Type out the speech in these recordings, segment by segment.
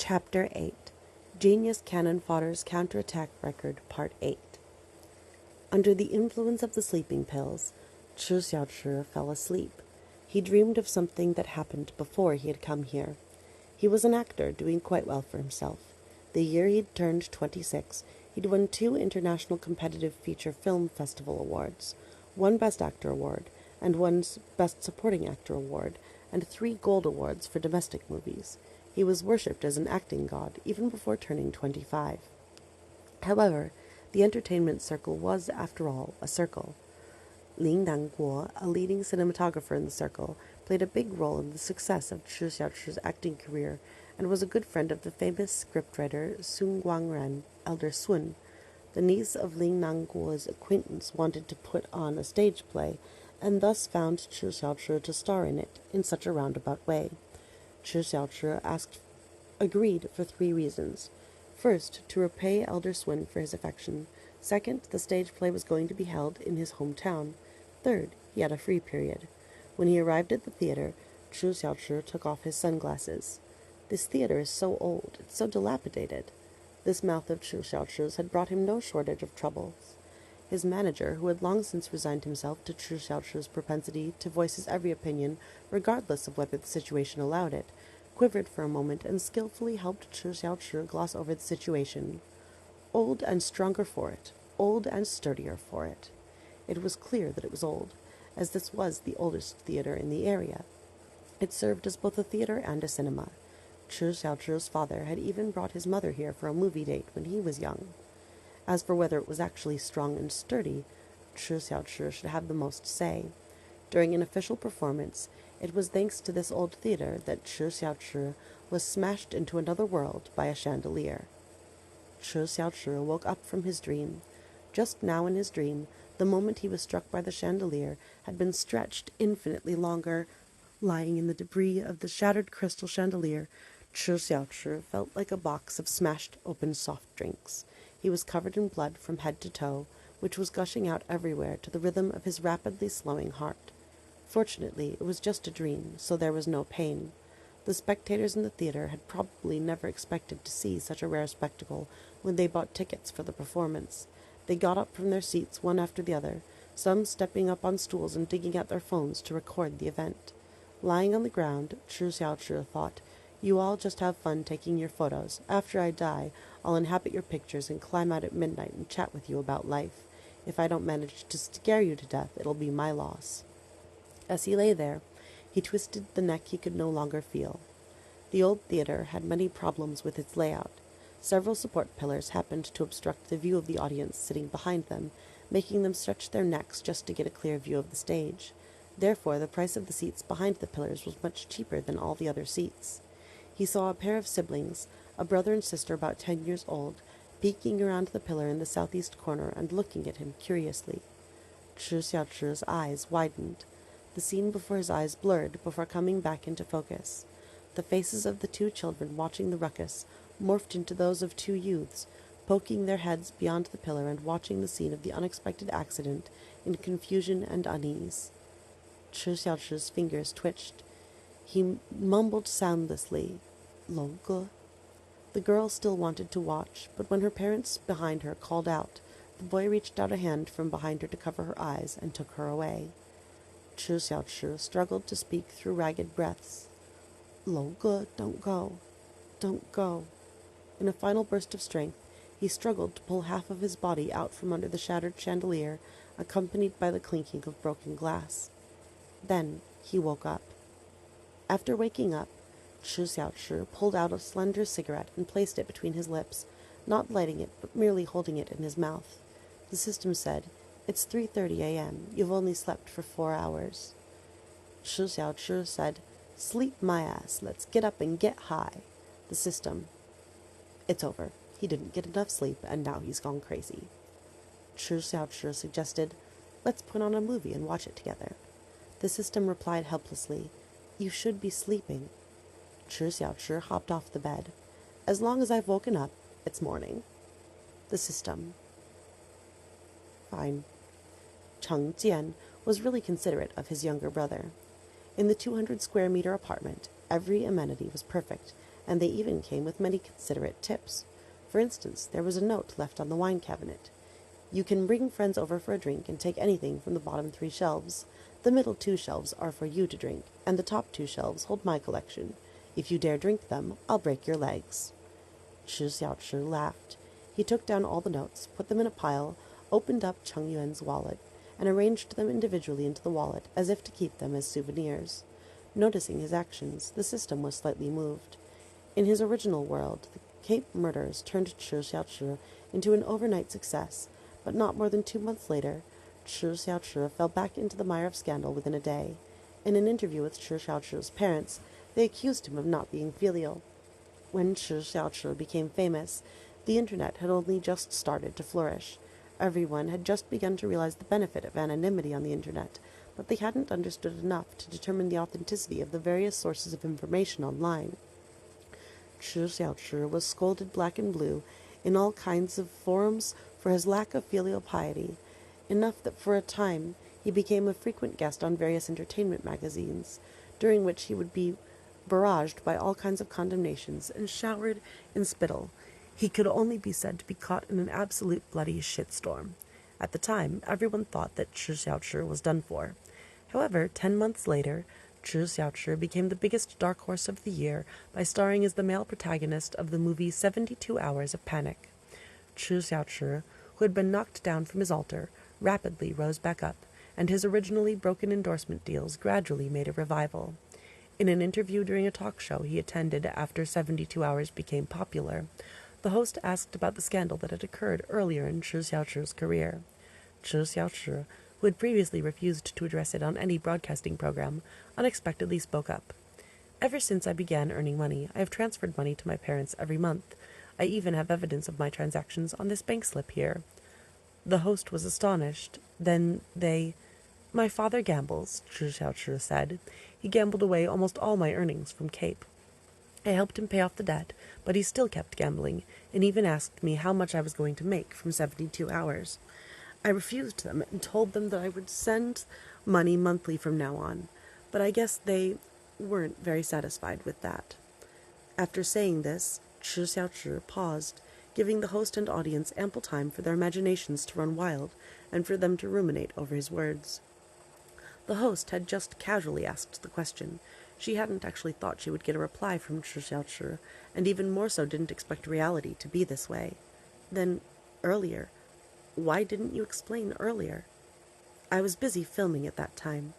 Chapter 8 Genius Cannonfodder's Counterattack Record Part 8 Under the influence of the sleeping pills, Xiao fell asleep. He dreamed of something that happened before he had come here. He was an actor, doing quite well for himself. The year he'd turned 26, he'd won 2 International Competitive Feature Film Festival awards, 1 Best Actor award, and 1 Best Supporting Actor award, and 3 Gold Awards for domestic movies. He was worshipped as an acting god even before turning 25. However, the entertainment circle was, after all, a circle. Ling Nangguo, a leading cinematographer in the circle, played a big role in the success of Xiao's acting career and was a good friend of the famous scriptwriter Sun Guangren, Elder Sun. The niece of Ling Nangguo's acquaintance wanted to put on a stage play, and thus found Xiao to star in it in such a roundabout way. Xiao agreed for 3 reasons. First, to repay Elder Sun for his affection. Second, the stage play was going to be held in his hometown. Third, he had a free period. When he arrived at the theater, Xiao took off his sunglasses. This theater is so old, it's so dilapidated. This mouth of Xiao's had brought him no shortage of troubles. His manager, who had long since resigned himself to Xiao's propensity to voice his every opinion, regardless of whether the situation allowed it, quivered for a moment and skillfully helped Xiao gloss over the situation. Old and stronger for it, old and sturdier for it. It was clear that it was old, as this was the oldest theater in the area. It served as both a theater and a cinema. Xiao's father had even brought his mother here for a movie date when he was young. As for whether it was actually strong and sturdy, Xiao should have the most say. During an official performance, it was thanks to this old theater that Xiao was smashed into another world by a chandelier. Xiao woke up from his dream. Just now in his dream, the moment he was struck by the chandelier had been stretched infinitely longer. Lying in the debris of the shattered crystal chandelier, Xiao felt like a box of smashed open soft drinks. He was covered in blood from head to toe, which was gushing out everywhere to the rhythm of his rapidly slowing heart. Fortunately, it was just a dream, so there was no pain. The spectators in the theater had probably never expected to see such a rare spectacle when they bought tickets for the performance. They got up from their seats one after the other, some stepping up on stools and digging out their phones to record the event. Lying on the ground, Xiao thought, "You all just have fun taking your photos. After I die, I'll inhabit your pictures and climb out at midnight and chat with you about life. If I don't manage to scare you to death, it'll be my loss." As he lay there, he twisted the neck he could no longer feel. The old theater had many problems with its layout. Several support pillars happened to obstruct the view of the audience sitting behind them, making them stretch their necks just to get a clear view of the stage. Therefore, the price of the seats behind the pillars was much cheaper than all the other seats. He saw a pair of siblings, a brother and sister about 10 years old, peeking around the pillar in the southeast corner and looking at him curiously. Xiao's eyes widened. The scene before his eyes blurred before coming back into focus. The faces of the 2 children watching the ruckus morphed into those of 2 youths, poking their heads beyond the pillar and watching the scene of the unexpected accident in confusion and unease. Xiao's fingers twitched. He mumbled soundlessly, "Lo ge." The girl still wanted to watch, but when her parents behind her called out, the boy reached out a hand from behind her to cover her eyes and took her away. Xiao struggled to speak through ragged breaths. "Lo ge, don't go. Don't go." In a final burst of strength, he struggled to pull half of his body out from under the shattered chandelier, accompanied by the clinking of broken glass. Then he woke up. After waking up, Xiao pulled out a slender cigarette and placed it between his lips, not lighting it, but merely holding it in his mouth. The system said, "It's 3:30 a.m. You've only slept for 4 hours." Xiao said, "Sleep my ass. Let's get up and get high." The system, "It's over. He didn't get enough sleep, and now he's gone crazy." Xiao suggested, "Let's put on a movie and watch it together." The system replied helplessly, "You should be sleeping." Xiao hopped off the bed. "As long as I've woken up, it's morning." The system, "Fine." Cheng Jian was really considerate of his younger brother. In the 200 square meter apartment, every amenity was perfect, and they even came with many considerate tips. For instance, there was a note left on the wine cabinet. You can bring friends over for a drink and take anything from the bottom 3 shelves. The middle 2 shelves are for you to drink, and the top 2 shelves hold my collection. If you dare drink them, I'll break your legs. Xiao laughed. He took down all the notes, put them in a pile, opened up Cheng Yuan's wallet, and arranged them individually into the wallet as if to keep them as souvenirs. Noticing his actions, the system was slightly moved. In his original world, the Cape murders turned Xiao into an overnight success, but not more than 2 months later, Xiao fell back into the mire of scandal within a day. In an interview with Xiao's parents, they accused him of not being filial. When Xiao became famous, the internet had only just started to flourish. Everyone had just begun to realize the benefit of anonymity on the internet, but they hadn't understood enough to determine the authenticity of the various sources of information online. Xiao was scolded black and blue in all kinds of forums for his lack of filial piety, enough that for a time he became a frequent guest on various entertainment magazines, during which he would be barraged by all kinds of condemnations and showered in spittle. He could only be said to be caught in an absolute bloody shitstorm. At the time, everyone thought that Xiao was done for. However, 10 months later, Xiao became the biggest dark horse of the year by starring as the male protagonist of the movie 72 Hours of Panic. Xiao, who had been knocked down from his altar, rapidly rose back up, and his originally broken endorsement deals gradually made a revival. In an interview during a talk show he attended after 72 Hours became popular, the host asked about the scandal that had occurred earlier in Xiao's career. Xiao, who had previously refused to address it on any broadcasting program, unexpectedly spoke up. Ever since I began earning money, I have transferred money to my parents every month. I even have evidence of my transactions on this bank slip here. The host was astonished. Then My father gambles, Xiao said. He gambled away almost all my earnings from Cape. I helped him pay off the debt, but he still kept gambling, and even asked me how much I was going to make from 72 hours. I refused them and told them that I would send money monthly from now on, but I guess they weren't very satisfied with that. After saying this, Xiao paused, giving the host and audience ample time for their imaginations to run wild and for them to ruminate over his words. The host had just casually asked the question. She hadn't actually thought she would get a reply from Xiao, and even more so didn't expect reality to be this way. Then, earlier. Why didn't you explain earlier? I was busy filming at that time.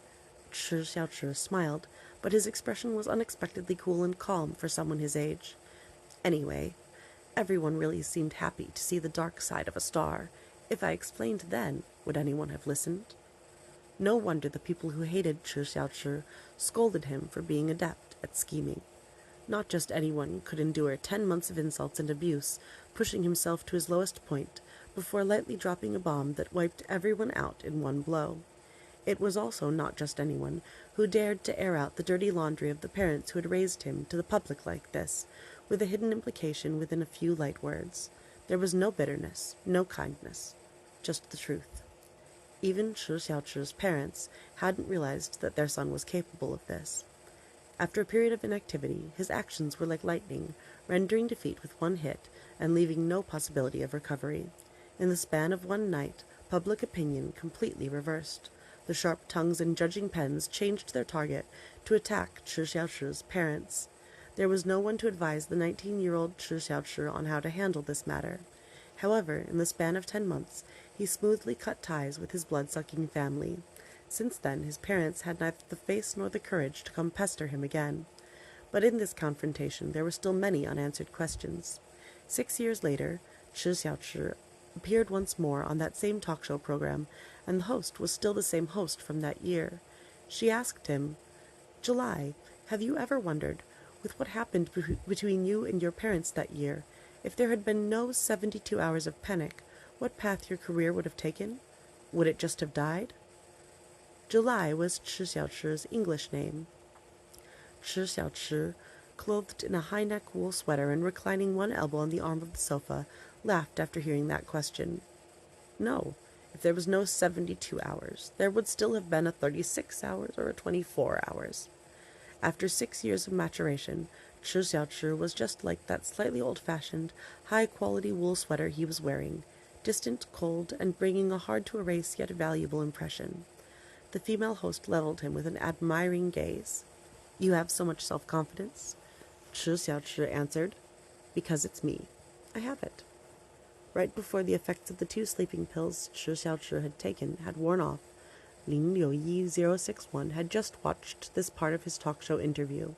Xiao smiled, but his expression was unexpectedly cool and calm for someone his age. Anyway, everyone really seemed happy to see the dark side of a star. If I explained then, would anyone have listened? No wonder the people who hated Xiao scolded him for being adept at scheming. Not just anyone could endure 10 months of insults and abuse, pushing himself to his lowest point, before lightly dropping a bomb that wiped everyone out in one blow. It was also not just anyone who dared to air out the dirty laundry of the parents who had raised him to the public like this, with a hidden implication within a few light words. There was no bitterness, no kindness, just the truth. Even Xiao's parents hadn't realized that their son was capable of this. After a period of inactivity, his actions were like lightning, rendering defeat with one hit and leaving no possibility of recovery. In the span of one night, public opinion completely reversed. The sharp tongues and judging pens changed their target to attack Xiao's parents. There was no one to advise the 19-year-old Xiao on how to handle this matter. However, in the span of 10 months, he smoothly cut ties with his blood-sucking family. Since then, his parents had neither the face nor the courage to come pester him again. But in this confrontation, there were still many unanswered questions. 6 years later, Xiao appeared once more on that same talk show program, and the host was still the same host from that year. She asked him, "July, have you ever wondered, with what happened between you and your parents that year, if there had been no 72 hours of panic, what path your career would have taken? Would it just have died?" July was Xiao's English name. Xiao, clothed in a high-neck wool sweater and reclining one elbow on the arm of the sofa, laughed after hearing that question. No, if there was no 72 hours, there would still have been a 36 hours or a 24 hours. After 6 years of maturation, Chi Xiaochi was just like that slightly old-fashioned, high-quality wool sweater he was wearing, distant, cold, and bringing a hard-to-erase yet valuable impression. The female host leveled him with an admiring gaze. "You have so much self-confidence?" Chi Xiaochi answered. "Because it's me. I have it." Right before the effects of the 2 sleeping pills Chi Xiaochi had taken had worn off, Ling Liuyi 061 had just watched this part of his talk show interview.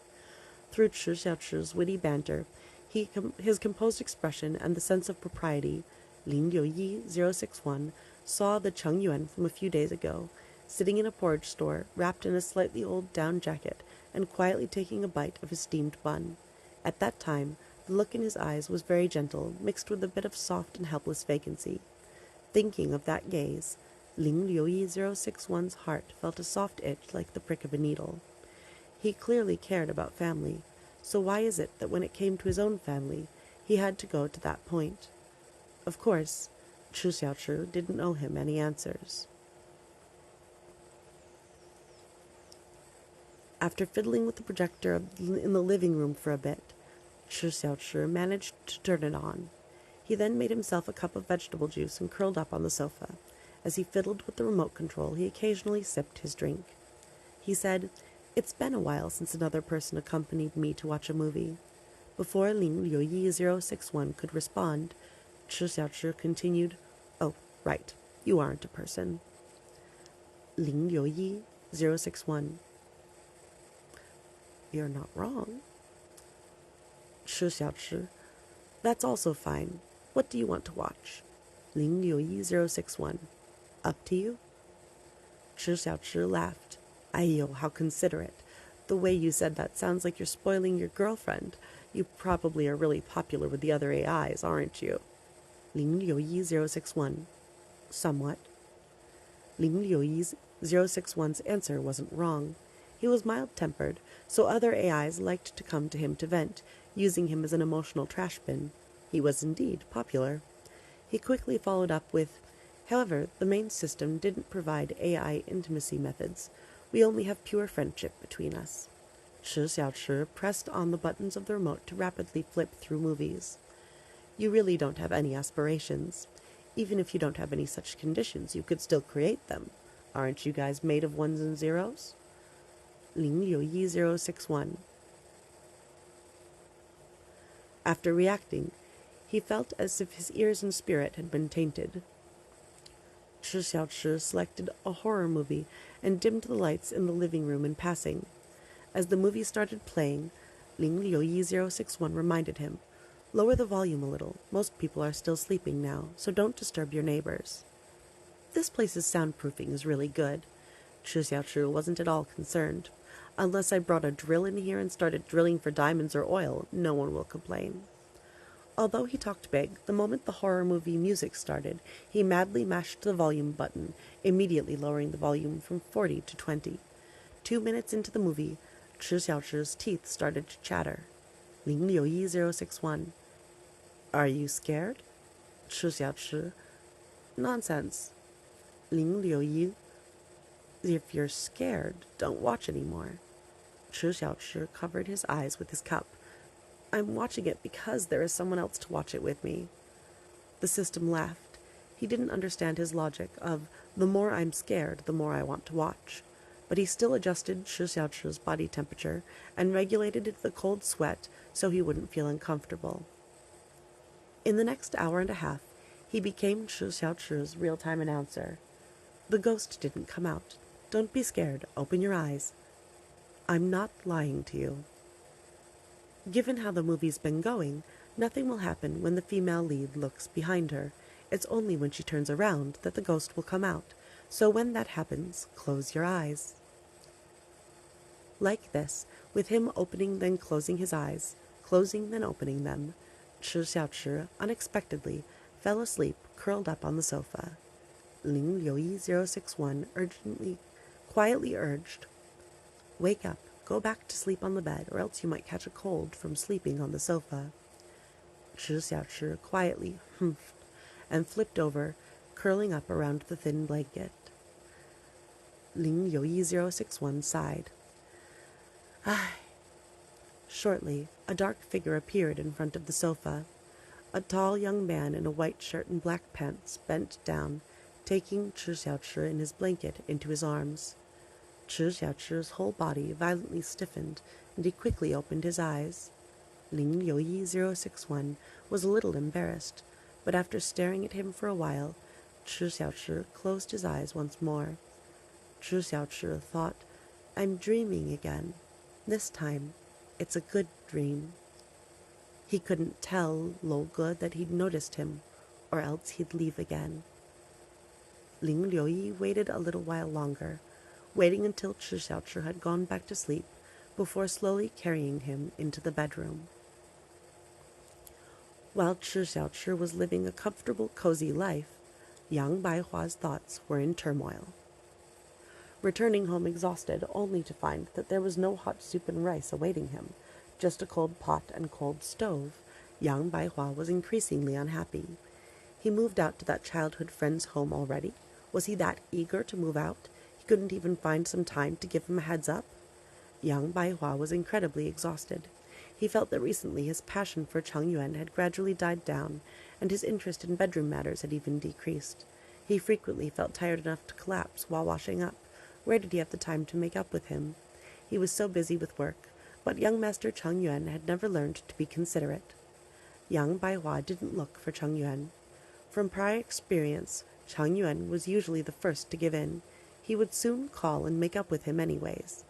Through Chi Xiaochi's witty banter, his composed expression, and the sense of propriety, Ling Liuyi 061 saw the Cheng Yuan from a few days ago, sitting in a porridge store, wrapped in a slightly old down jacket, and quietly taking a bite of his steamed bun. At that time, the look in his eyes was very gentle, mixed with a bit of soft and helpless vacancy. Thinking of that gaze, Ling Liuyi 061's heart felt a soft itch like the prick of a needle. He clearly cared about family, so why is it that when it came to his own family, he had to go to that point? Of course, Chi Xiaochi didn't owe him any answers. After fiddling with the projector in the living room for a bit, Chi Xiaochi managed to turn it on. He then made himself a cup of vegetable juice and curled up on the sofa. As he fiddled with the remote control, he occasionally sipped his drink. He said, "It's been a while since another person accompanied me to watch a movie." Before Ling Liuyi 061 could respond, Chi Xiaochi continued, "Oh, right, you aren't a person." Ling Liuyi 061. "You're not wrong." Chi Xiaochi. "That's also fine. What do you want to watch?" Ling Liuyi 061. "Up to you." Chi Xiaochi laughed. "Aiyo, how considerate. The way you said that sounds like you're spoiling your girlfriend. You probably are really popular with the other AIs, aren't you?" Ling Liuyi 061. "Somewhat." Ling Liuyi 061's answer wasn't wrong. He was mild-tempered, so other AIs liked to come to him to vent, using him as an emotional trash bin. He was indeed popular. He quickly followed up with, "However, the main system didn't provide AI intimacy methods. We only have pure friendship between us." Chi Xiaochi pressed on the buttons of the remote to rapidly flip through movies. "You really don't have any aspirations. Even if you don't have any such conditions, you could still create them. Aren't you guys made of ones and zeros?" Ling Liuyi 061. After reacting, he felt as if his ears and spirit had been tainted. Chi Xiaochi selected a horror movie and dimmed the lights in the living room in passing. As the movie started playing, Ling Liuyi 061 reminded him, "Lower the volume a little. Most people are still sleeping now, so don't disturb your neighbors." "This place's soundproofing is really good." Chi Xiaochi wasn't at all concerned. "Unless I brought a drill in here and started drilling for diamonds or oil, no one will complain." Although he talked big, the moment the horror movie music started, he madly mashed the volume button, immediately lowering the volume from 40 to 20. 2 minutes into the movie, Chi Xiaochi's teeth started to chatter. Ling Liuyi 061. "Are you scared?" Chi Xiaochi. "Nonsense." Ling Liuyi. "If you're scared, don't watch anymore." Chi Xiaochi covered his eyes with his cup. "I'm watching it because there is someone else to watch it with me." The system laughed. He didn't understand his logic of, the more I'm scared, the more I want to watch. But he still adjusted Chi Xiaochi's body temperature and regulated the cold sweat so he wouldn't feel uncomfortable. In the next hour and a half, he became Chi Xiaochi's real-time announcer. "The ghost didn't come out. Don't be scared. Open your eyes. I'm not lying to you." Given how the movie's been going, nothing will happen when the female lead looks behind her. It's only when she turns around that the ghost will come out. So when that happens, close your eyes. Like this, with him opening then closing his eyes, closing then opening them, Chi Xiaochi unexpectedly fell asleep curled up on the sofa. Ling Liuyi 061 quietly urged, "Wake up. Go back to sleep on the bed, or else you might catch a cold from sleeping on the sofa." Chi Xiaochi quietly humphed and flipped over, curling up around the thin blanket. Ling Liuyi 061 sighed. "Ai." Shortly, a dark figure appeared in front of the sofa. A tall young man in a white shirt and black pants bent down, taking Xiao in his blanket into his arms. Xiao's whole body violently stiffened, and he quickly opened his eyes. Ling Liuyi 061 was a little embarrassed, but after staring at him for a while, Xiao closed his eyes once more. Xiao thought, "I'm dreaming again. This time, it's a good dream." He couldn't tell Lo Ge that he'd noticed him, or else he'd leave again. Ling Liuyi waited a little while longer, waiting until Xiao had gone back to sleep before slowly carrying him into the bedroom. While Xiao was living a comfortable, cozy life, Yang Baihua's thoughts were in turmoil. Returning home exhausted, only to find that there was no hot soup and rice awaiting him, just a cold pot and cold stove, Yang Baihua was increasingly unhappy. He moved out to that childhood friend's home already? Was he that eager to move out? He couldn't even find some time to give him a heads up? Yang Baihua was incredibly exhausted. He felt that recently his passion for Cheng Yuan had gradually died down, and his interest in bedroom matters had even decreased. He frequently felt tired enough to collapse while washing up. Where did he have the time to make up with him? He was so busy with work, but young Master Cheng Yuan had never learned to be considerate. Yang Baihua didn't look for Cheng Yuan. From prior experience, Cheng Yuan was usually the first to give in. He would soon call and make up with him anyways.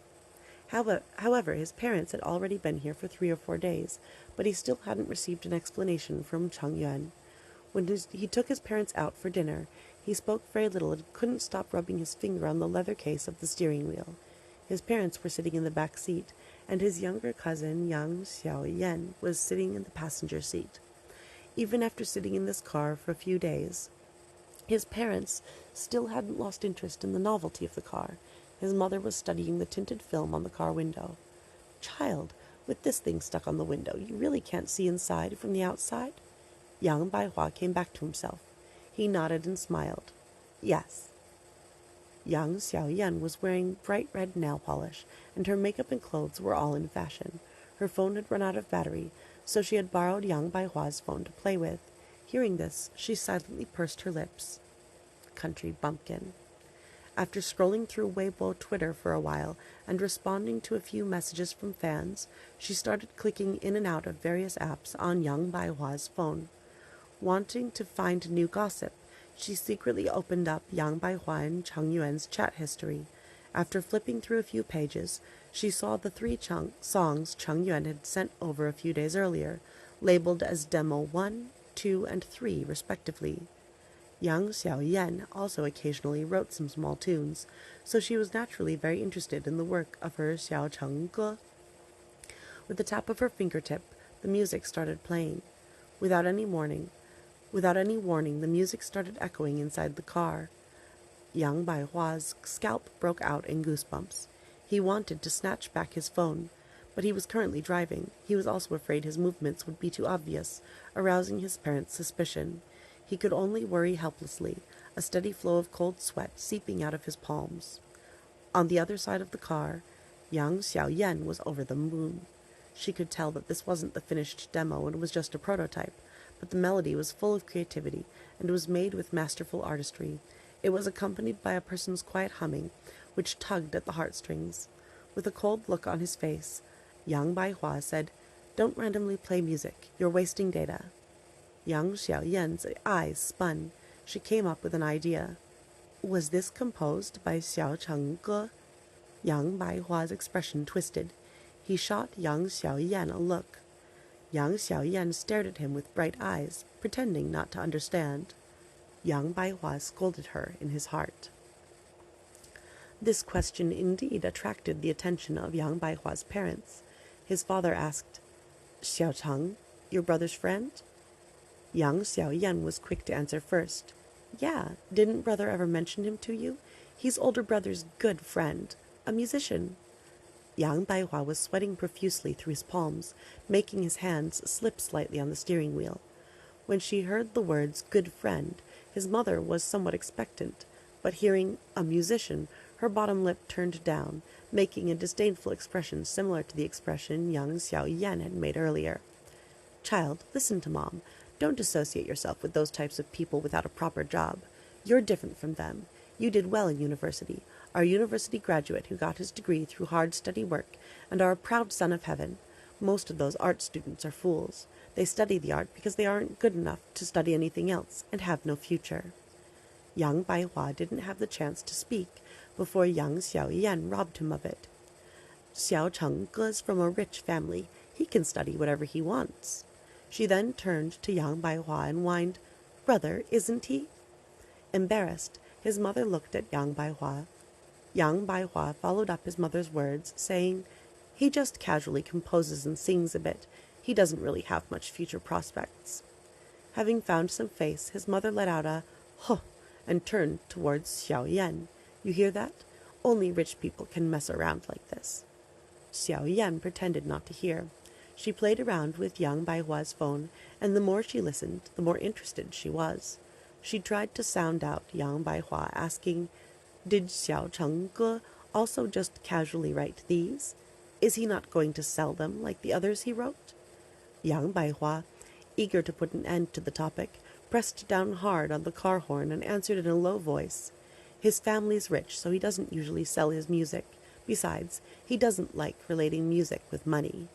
However, his parents had already been here for 3 or 4 days, but he still hadn't received an explanation from Cheng Yuan. When he took his parents out for dinner, he spoke very little and couldn't stop rubbing his finger on the leather case of the steering wheel. His parents were sitting in the back seat, and his younger cousin, Yang Xiao was sitting in the passenger seat. Even after sitting in this car for a few days, his parents still hadn't lost interest in the novelty of the car. His mother was studying the tinted film on the car window. "Child, with this thing stuck on the window, you really can't see inside from the outside?" Yang Baihua came back to himself. He nodded and smiled. "Yes." Yang Xiao was wearing bright red nail polish, and her makeup and clothes were all in fashion. Her phone had run out of battery, so she had borrowed Yang Baihua's phone to play with. Hearing this, she silently pursed her lips. Country bumpkin. After scrolling through Weibo Twitter for a while and responding to a few messages from fans, she started clicking in and out of various apps on Yang Baihua's phone. Wanting to find new gossip, she secretly opened up Yang Baihua and Cheng Yuan's chat history. After flipping through a few pages, she saw the 3 songs Cheng Yuan had sent over a few days earlier, labeled as Demo 1, 2, and 3, respectively. Yang Xiao also occasionally wrote some small tunes, so she was naturally very interested in the work of her Xiao Cheng Ge. With the tap of her fingertip, the music started playing. Without any warning, the music started echoing inside the car. Yang Baihua's scalp broke out in goosebumps. He wanted to snatch back his phone, but he was currently driving. He was also afraid his movements would be too obvious, arousing his parents' suspicion. He could only worry helplessly, a steady flow of cold sweat seeping out of his palms. On the other side of the car, Yang Xiao was over the moon. She could tell that this wasn't the finished demo and was just a prototype, but the melody was full of creativity and was made with masterful artistry. It was accompanied by a person's quiet humming, which tugged at the heartstrings. With a cold look on his face, Yang Baihua said, "Don't randomly play music. You're wasting data." Yang Xiaoyan's eyes spun. She came up with an idea. "Was this composed by Xiao Cheng Ge?" Yang Baihua's expression twisted. He shot Yang Xiaoyan a look. Yang Xiaoyan stared at him with bright eyes, pretending not to understand. Yang Baihua scolded her in his heart. This question indeed attracted the attention of Yang Baihua's parents. His father asked, "Xiao Cheng, your brother's friend?" Yang Xiaoyan was quick to answer first. "Yeah, didn't brother ever mention him to you? He's older brother's good friend, a musician." Yang Baihua was sweating profusely through his palms, making his hands slip slightly on the steering wheel. When she heard the words "good friend," his mother was somewhat expectant, but hearing "a musician," her bottom lip turned down, making a disdainful expression similar to the expression young Xiao Yan had made earlier. "Child, listen to Mom. Don't associate yourself with those types of people without a proper job. You're different from them. You did well in university, are a university graduate who got his degree through hard steady work, and are a proud son of heaven. Most of those art students are fools. They study the art because they aren't good enough to study anything else and have no future." Yang Baihua didn't have the chance to speak before young Xiao Yan robbed him of it. "Xiao Chengge is from a rich family. He can study whatever he wants." She then turned to Yang Baihua and whined, "Brother, isn't he?" Embarrassed, his mother looked at Yang Baihua. Yang Baihua followed up his mother's words, saying, "He just casually composes and sings a bit. He doesn't really have much future prospects." Having found some face, his mother let out a "huh" and turned towards Xiao Yan. "You hear that? Only rich people can mess around like this." Xiao Yan pretended not to hear. She played around with Yang Baihua's phone, and the more she listened, the more interested she was. She tried to sound out Yang Baihua, asking, "Did Xiao Chengge also just casually write these? Is he not going to sell them like the others he wrote?" Yang Baihua, eager to put an end to the topic, pressed down hard on the car horn and answered in a low voice, "His family's rich, so he doesn't usually sell his music. Besides, he doesn't like relating music with money."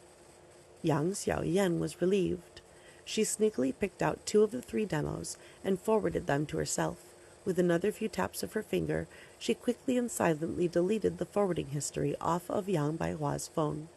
Yang Xiao Yan was relieved. She sneakily picked out 2 of the 3 demos and forwarded them to herself. With another few taps of her finger, she quickly and silently deleted the forwarding history off of Yang Baihua's phone.